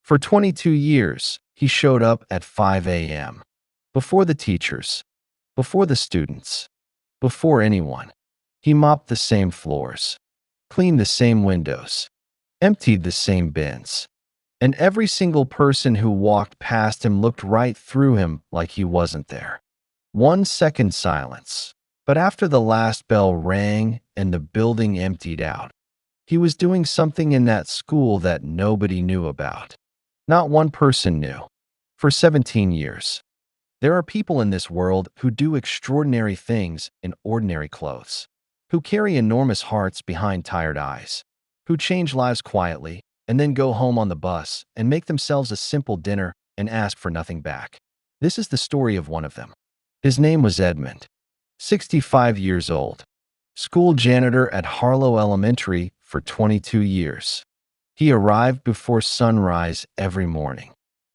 For 22 years, he showed up at 5 a.m. Before the teachers, before the students, before anyone. He mopped the same floors, cleaned the same windows, emptied the same bins. And every single person who walked past him looked right through him like he wasn't there. 1 second silence. But after the last bell rang and the building emptied out, he was doing something in that school that nobody knew about. Not one person knew. For 17 years. There are people in this world who do extraordinary things in ordinary clothes, who carry enormous hearts behind tired eyes, who change lives quietly and then go home on the bus and make themselves a simple dinner and ask for nothing back. This is the story of one of them. His name was Edmund, 65 years old, school janitor at Harlow Elementary for 22 years. He arrived before sunrise every morning.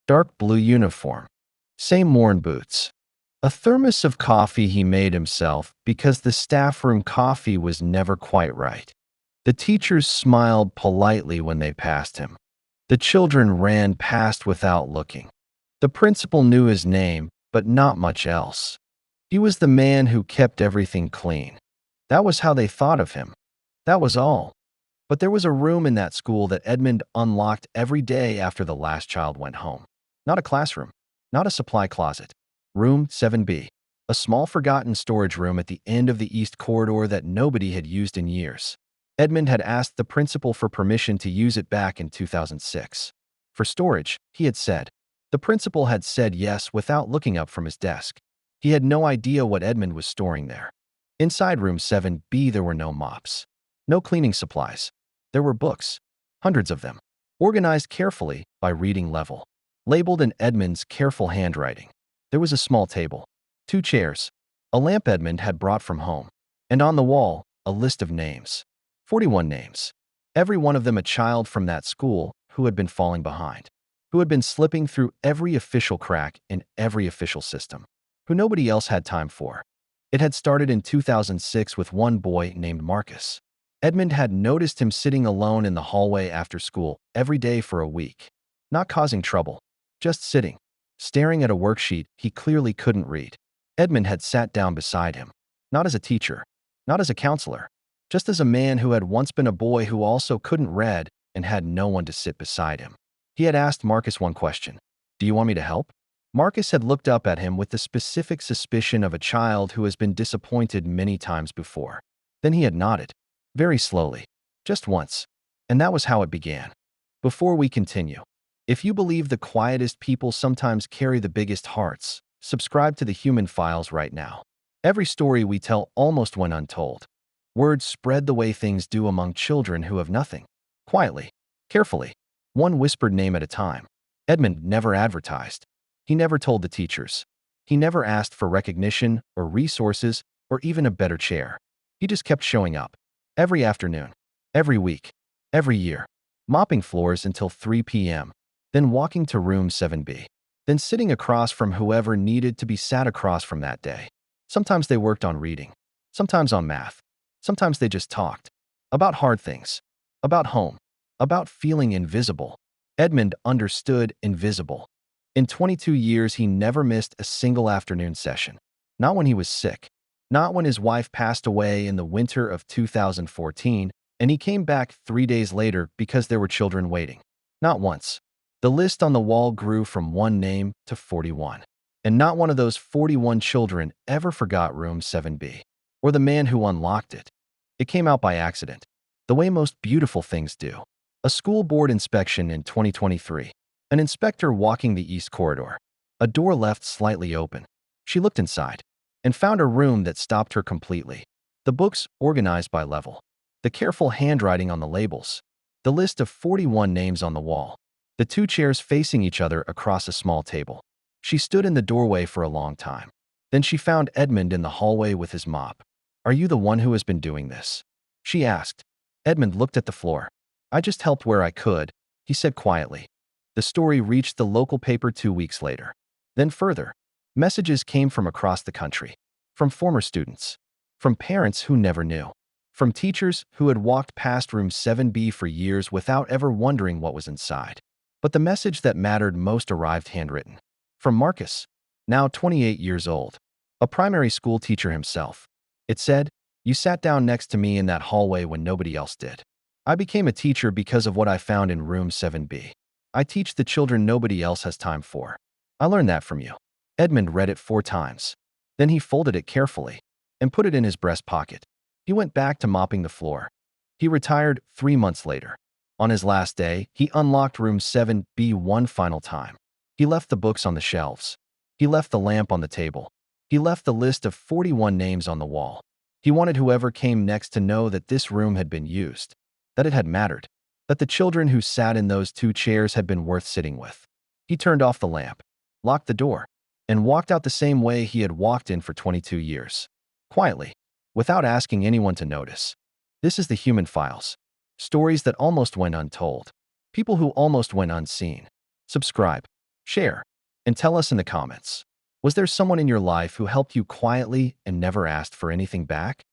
Dark blue uniform, same worn boots. A thermos of coffee he made himself because the staff room coffee was never quite right. The teachers smiled politely when they passed him. The children ran past without looking. The principal knew his name, but not much else. He was the man who kept everything clean. That was how they thought of him. That was all. But there was a room in that school that Edmund unlocked every day after the last child went home. Not a classroom, not a supply closet. Room 7B, a small forgotten storage room at the end of the east corridor that nobody had used in years. Edmund had asked the principal for permission to use it back in 2006. For storage, he had said. The principal had said yes without looking up from his desk. He had no idea what Edmund was storing there. Inside room 7B there were no mops, no cleaning supplies. There were books, hundreds of them, organized carefully by reading level, labeled in Edmund's careful handwriting. There was a small table, 2 chairs, a lamp Edmund had brought from home, and on the wall, a list of names. 41 names. Every one of them a child from that school who had been falling behind, who had been slipping through every official crack in every official system, who nobody else had time for. It had started in 2006 with one boy named Marcus. Edmund had noticed him sitting alone in the hallway after school every day for a week, not causing trouble, just sitting, staring at a worksheet he clearly couldn't read. Edmund had sat down beside him, not as a teacher, not as a counselor, just as a man who had once been a boy who also couldn't read and had no one to sit beside him. He had asked Marcus one question. Do you want me to help? Marcus had looked up at him with the specific suspicion of a child who has been disappointed many times before. Then he had nodded, very slowly, just once. And that was how it began. Before we continue, if you believe the quietest people sometimes carry the biggest hearts, subscribe to the Human Files right now. Every story we tell almost went untold. Words spread the way things do among children who have nothing. Quietly, carefully, one whispered name at a time. Edmund never advertised. He never told the teachers. He never asked for recognition or resources or even a better chair. He just kept showing up. Every afternoon, every week, every year, mopping floors until 3 p.m., then walking to room 7B, then sitting across from whoever needed to be sat across from that day. Sometimes they worked on reading, sometimes on math, sometimes they just talked about hard things, about home, about feeling invisible. Edmund understood invisible. In 22 years, he never missed a single afternoon session. Not when he was sick. Not when his wife passed away in the winter of 2014, and he came back 3 days later because there were children waiting. Not once. The list on the wall grew from 1 name to 41. And not one of those 41 children ever forgot room 7B, or the man who unlocked it. It came out by accident, the way most beautiful things do. A school board inspection in 2023. An inspector walking the east corridor. A door left slightly open. She looked inside and found a room that stopped her completely. The books organized by level. The careful handwriting on the labels. The list of 41 names on the wall. The 2 chairs facing each other across a small table. She stood in the doorway for a long time. Then she found Edmund in the hallway with his mop. Are you the one who has been doing this? She asked. Edmund looked at the floor. I just helped where I could, he said quietly. The story reached the local paper 2 weeks later. Then further, messages came from across the country. From former students. From parents who never knew. From teachers who had walked past room 7B for years without ever wondering what was inside. But the message that mattered most arrived handwritten. From Marcus, now 28 years old, a primary school teacher himself. It said, "You sat down next to me in that hallway when nobody else did. I became a teacher because of what I found in room 7B. I teach the children nobody else has time for. I learned that from you." Edmund read it 4 times. Then he folded it carefully and put it in his breast pocket. He went back to mopping the floor. He retired 3 months later. On his last day, he unlocked room 7B one final time. He left the books on the shelves. He left the lamp on the table. He left the list of 41 names on the wall. He wanted whoever came next to know that this room had been used, that it had mattered, that the children who sat in those 2 chairs had been worth sitting with. He turned off the lamp, locked the door, and walked out the same way he had walked in for 22 years. Quietly, without asking anyone to notice. This is the Human Files. Stories that almost went untold. People who almost went unseen. Subscribe, share, and tell us in the comments. Was there someone in your life who helped you quietly and never asked for anything back?